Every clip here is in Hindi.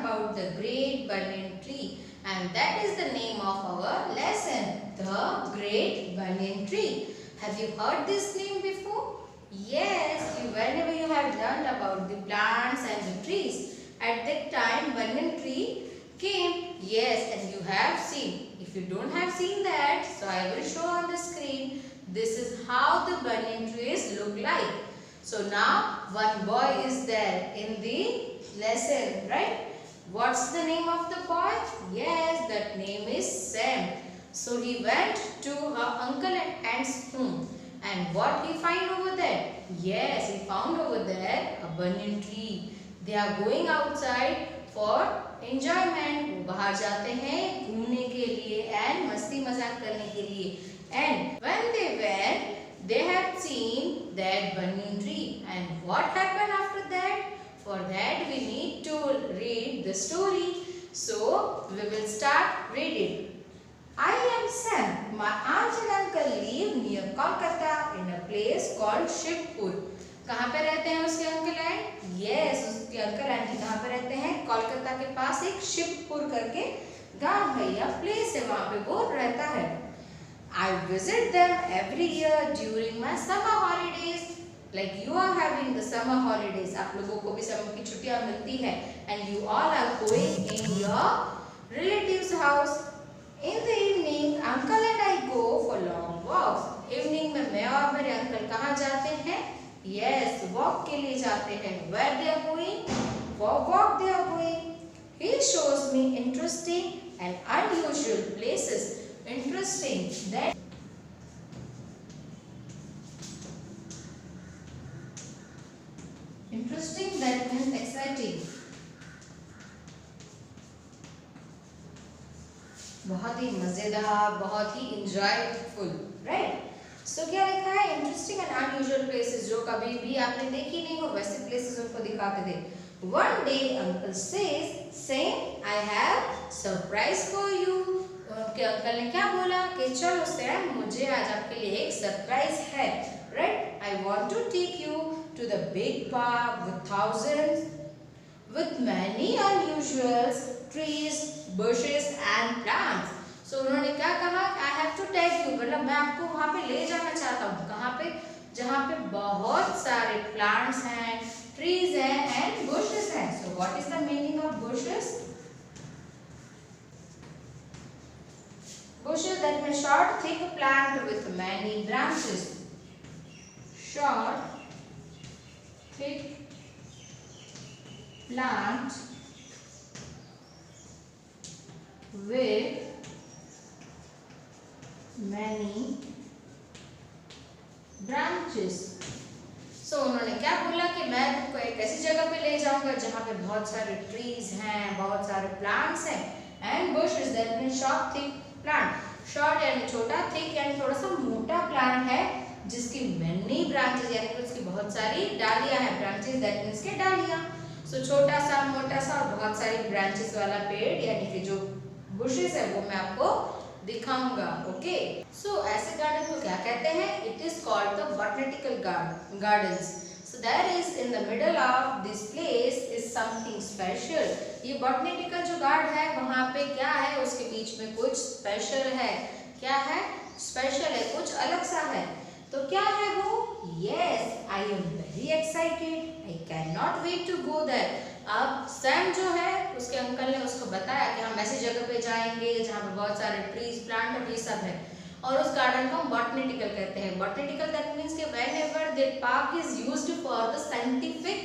about the great banyan tree, and that is the name of our lesson, the great banyan tree. Have you heard this name before? Yes, whenever you have learned about the plants and the trees, at that time banyan tree came. Yes, and you have seen. If you don't have seen that, so I will show on the screen. This is how the banyan trees look like. So now one boy is there in the lesson, right? What's the name of the boy? Yes, that name is Sam. So he went to her uncle and aunt's home. And what he find over there? Yes, he found over there a banyan tree. They are going outside for enjoyment. वो बाहर जाते हैं घूमने के लिए and मस्ती मजाक करने के लिए. And when they went, they had seen that banyan tree. And what happened after that? For that we need to read the story. So we will start reading. I am Sam. My aunt and uncle live near Kolkata in a place called Shivpur. कहाँ पे रहते हैं उसके अंकल एंड? यस, उसके अंकल आंटी कहाँ पे रहते हैं? कोलकाता के पास एक शिवपुर करके गांव है या प्लेस है, वहाँ पे वो रहता है. I visit them every year during my summer holidays. Like you are having the summer holidays. आप लोगों को भी समर की छुट्टियाँ मिलती है and you all are going in your relatives' house. In the evening, uncle and I go for long walks. Evening में मैं और मेरे अंकल कहाँ जाते हैं? Yes, walk के लिए जाते हैं. Where they are going? For walk they are going. He shows me interesting and unusual places. Interesting that means exciting. बहुत ही मजेदार, बहुत ही enjoyable, right? So क्या लिखा है? Interesting and unusual places, जो कभी भी आपने देखी नहीं हो वैसे places उनको दिखाते थे. One day uncle says, Sam, I have surprise for you. उनके अंकल ने क्या बोला कि चलो सैम, मुझे आज आपके लिए एक सरप्राइज है, right? I want to take you to the big park with many unusual trees, bushes and plants. So उन्होंने क्या कहा? I have to take you, मतलब मैं आपको वहाँ पे ले जाना चाहता हूँ. कहाँ पे? जहाँ पे बहुत सारे plants हैं, trees हैं and bushes हैं. So what is the meaning of bushes? Bushes, that means short, thick plant with many branches. Short, thick plant with many branches. So उन्होंने क्या बोला कि मैं तुमको एक ऐसी जगह पे ले जाऊंगा जहाँ पे बहुत सारे trees हैं, बहुत सारे plants हैं and bushes, that means short, thick plant. Short यानी छोटा, thick यानी थोड़ा सा मोटा plant है जिसकी many branches यानी कि उसकी बहुत सारी डालियाँ हैं. Branches that means के डालियाँ. So छोटा सा, मोटा सा और बहुत सारी branches वाला पेड़ यानी कि जो bushes है वो मैं आपको दिखाऊंगा. ओके, सो ऐसे गार्डन को क्या कहते हैं? It is called the botanical gardens. So there is in the middle of this place is something special. ये बॉटनिकल जो गार्डन है वहाँ पे क्या है? उसके बीच में कुछ स्पेशल है. क्या है? स्पेशल है, कुछ अलग सा है. तो क्या है वो? Yes, I am very excited. I can not wait to go there. अब सैम जो है उसके अंकल ने उसको बताया कि हम ऐसी जगह पे जाएंगे जहाँ पे बहुत सारे ट्रीज, प्लांट और ये सब है और उस गार्डन को हम बॉटनिकल कहते हैं. बॉटनिकल दैट मींस कि whenever the park is used for the scientific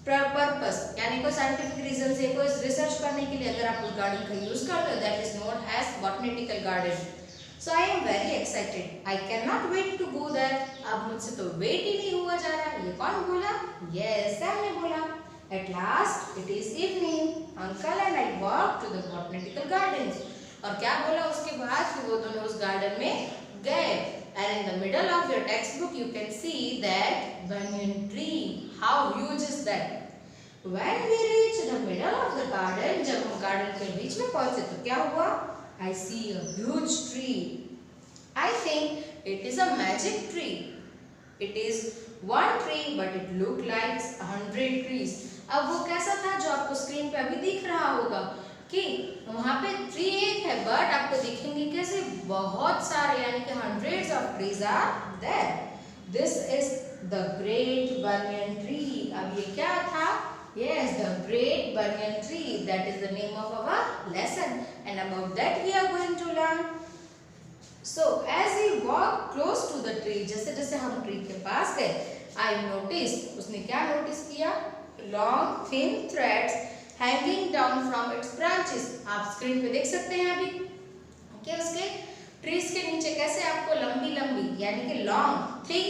purpose, यानी कोई साइंटिफिक रीजन से कोई रिसर्च करने के लिए अगर आप उस गार्डन का यूज करते हो that is known as botanical garden. So I am very excited. I can not wait to go there. अब मुझसे तो वेट ही नहीं हुआ जा रहा. ये कौन बोला? यस, सैम ने बोला. At last, it is evening. Uncle and I walk to the botanical gardens. और क्या बोला उसके बाद कि वो दोनों उस गार्डन में गए. And in the middle of your textbook, you can see that banyan tree. How huge is that? When we reach the middle of the garden, जब हम गार्डन के बीच में पहुंचे तो क्या हुआ? I see a huge tree. I think it is a magic tree. It is one tree, but it looked like 100 trees. अब वो कैसा था जो आपको स्क्रीन पे अभी दिख रहा होगा कि वहां पे ट्री एक है, बट आपको दिखेंगे कैसे बहुत सारे, यानी कि hundreds of trees are there. This is the great banyan tree. अब ये क्या था? Yes, the great banyan tree. That is the name of our lesson, and about that we are going to learn. So, as we walk close to the tree, जैसे जैसे हम ट्री के पास गए, I noticed, उसने क्या नोटिस किया? Long thin threads hanging down from its branches. आप स्क्रीन पे देख सकते हैं अभी कि उसके ट्रीज के नीचे कैसे आपको लंबी लंबी यानी कि लॉन्ग थिन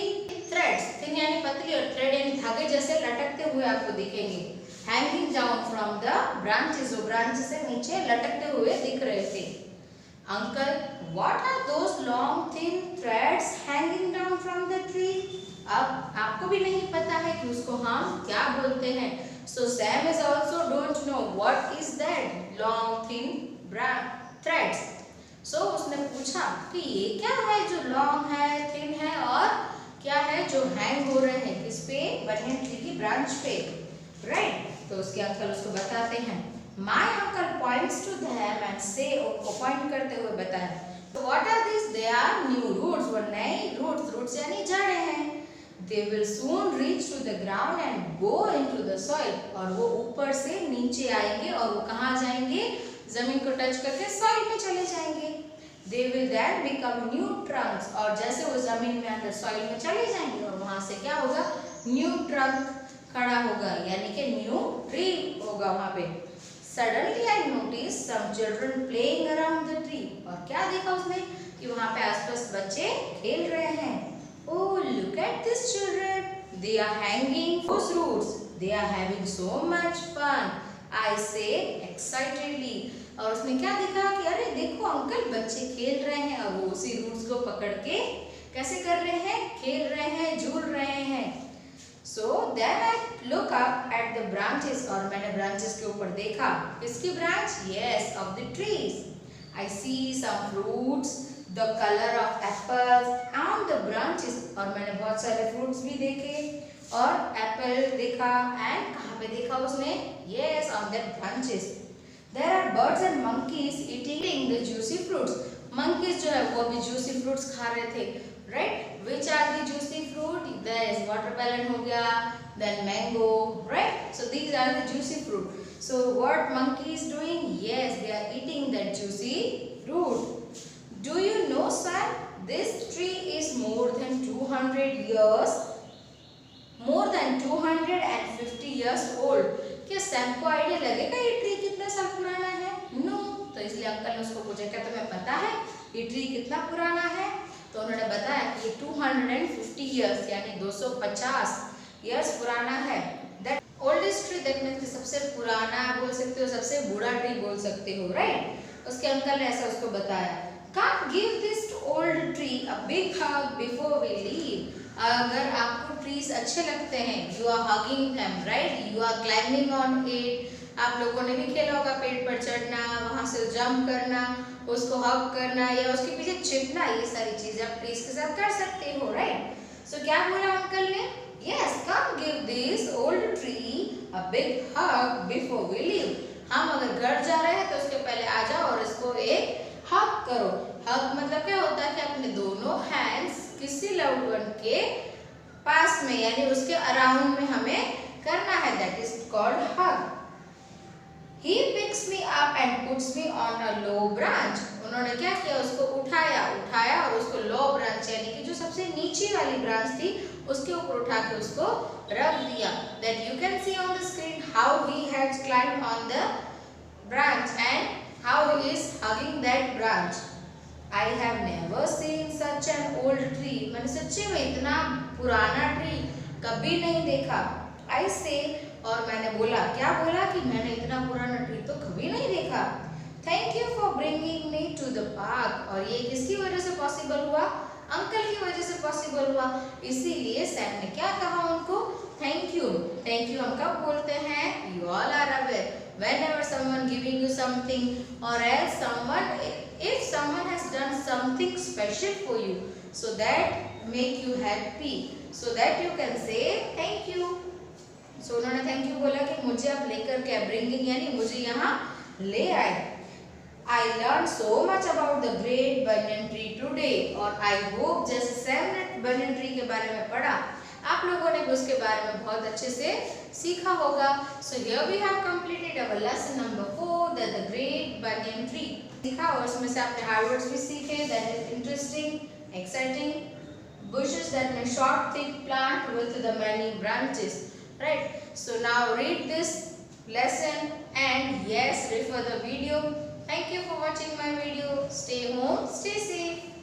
थ्रेड्स, थिन यानी पतली और थ्रेड यानी धागे जैसे लटकते हुए आपको दिखेंगे। Hanging down from the branches, वो ब्रांच से नीचे लटकते हुए दिख रहे थे। Uncle, what are those long thin threads hanging down from the tree? अब आपको भी नहीं पता है कि उसको हम क्या बोलते हैं। So Sam is also don't know what is that long thin threads. So उसने पूछा कि ये क्या है जो लॉन्ग है, थिन है और क्या है जो हैंग हो रहे हैं, किस पे? बनियन ट्री की ब्रांच पे, राइट? तो उसके अंकल उसको बताते हैं। My uncle points to them and says, उनको पॉइंट करते हुए बताया, तो what are this? They are new roots, वो नए रूट्स यानी जड़ें हैं। They will soon reach to the ground and go into the soil, और वो ऊपर से नीचे आएंगे और वो कहाँ जाएंगे? जमीन को टच करके सॉइल में चले जाएंगे। They will then become new trunks, और जैसे वो जमीन में अंदर सॉइल में चले जाएंगे और वहां से क्या होगा? न्यू ट्रंक खड़ा होगा, यानी कि न्यू ट्री होगा वहां पे। Suddenly I noticed some children playing around the tree, और क्या देखा उसने कि वहां पे आसपास बच्चे खेल रहे हैं। Oh, look at these children, they are hanging those roots, they are having so much fun, I say excitedly। और उसने क्या देखा कि अरे देखो अंकल, बच्चे खेल रहे हैं और वो उसी रूट्स को पकड़ के कैसे कर रहे हैं? खेल रहे हैं, झूल रहे हैं। So then I look up at the branches, और मैंने ब्रांचेस के ऊपर देखा। किसकी branch? Yes, of the trees. I see some fruits, the color of apples on the branches, और मैंने बहुत सारे फ्रूट्स भी देखे और एप्पल देखा। एंड कहाँ पे देखा उसने? Yes, on the branches. There are birds and monkeys eating the juicy fruits. Monkeys जो है वो भी juicy fruits खा रहे थे, right? Which are the juicy fruit? There is watermelon हो गया, then mango, right? So these are the juicy fruit. So what monkeys doing? Yes, they are eating that juicy fruit. Do you know, son? This tree is more than 200 years, more than 250 years old. क्या सैम को आइडिया लगेगा ये ट्री कितना साल पुराना है? नो। तो इसलिए अंकल ने उसको पूछा, क्या तुम्हें पता है ये ट्री कितना पुराना है? तो उन्होंने बताया कि ये 250 इयर्स यानी 250 इयर्स पुराना है। That oldest tree, that means सबसे पुराना बोल सकते हो, सबसे बूढ़ा ट्री बोल सकते हो, राइट? उसके अंकल ने ऐसा उसको बताया। Come give this old tree a big hug before we leave. अगर आपको ट्रीज अच्छे लगते हैं, you are hugging them, right? You are climbing on it. आप लोगों ने भी खेला होगा पेड़ पर चढ़ना, वहां से जंप करना, उसको हग करना या उसके पीछे छिपना, ये सारी चीजें आप ट्रीज के साथ कर सकते हो, राइट? सो क्या बोला अंकल ने? Yes, come give this old tree a big hug before we leave. हम अगर घर जा रहे हैं तो उसके पहले आ जाओ और इसको एक हग करो। हग मतलब क्या होता है कि अपने दोनों हैंड्स किसी लव्ड वन के पास में यानी उसके अराउंड में हमें करना है, that is called hug. He picks me up and puts me on a low branch. उन्होंने क्या किया? उसको उठाया और उसको लो ब्रांच यानी कि जो सबसे नीचे वाली ब्रांच थी उसके ऊपर उठा के उसको रख दिया। That you can see on the screen how he has climbed on the branch and how he is hugging that branch. I have never seen such an old tree. मैंने सच्ची में इतना पुराना ट्री कभी नहीं देखा। I say, और मैंने बोला, क्या बोला कि मैंने इतना पुराना ट्री तो कभी नहीं देखा। Thank you for bringing me to the park. और ये किसकी वजह से पॉसिबल हुआ? अंकल की वजह से पॉसिबल हुआ। इसीलिए सैम ने क्या कहा उनको? Thank you. थैंक यू हम कब बोलते हैं? You all are aware. Whenever someone giving you something or else someone, if someone has done something special for you, so that make you happy, so that you can say thank you. So उन्होंने थैंक यू बोला कि मुझे आप लेकर के ब्रिंगिंग यानी मुझे यहाँ ले आए। I learned so much about the great banyan tree today और I hope जैसे सैम ने banyan tree के बारे में पढ़ा आप लोगों ने भी उसके बारे में बहुत अच्छे से सीखा होगा। So here we have completed our lesson number 4 that the great banyan tree सीखा और उसमें से आपने hard words भी सीखे that is interesting, exciting, bushes that may short thick plant with the many branches, right? So now read this lesson and yes refer the video. Thank you for watching my video. Stay home, stay safe.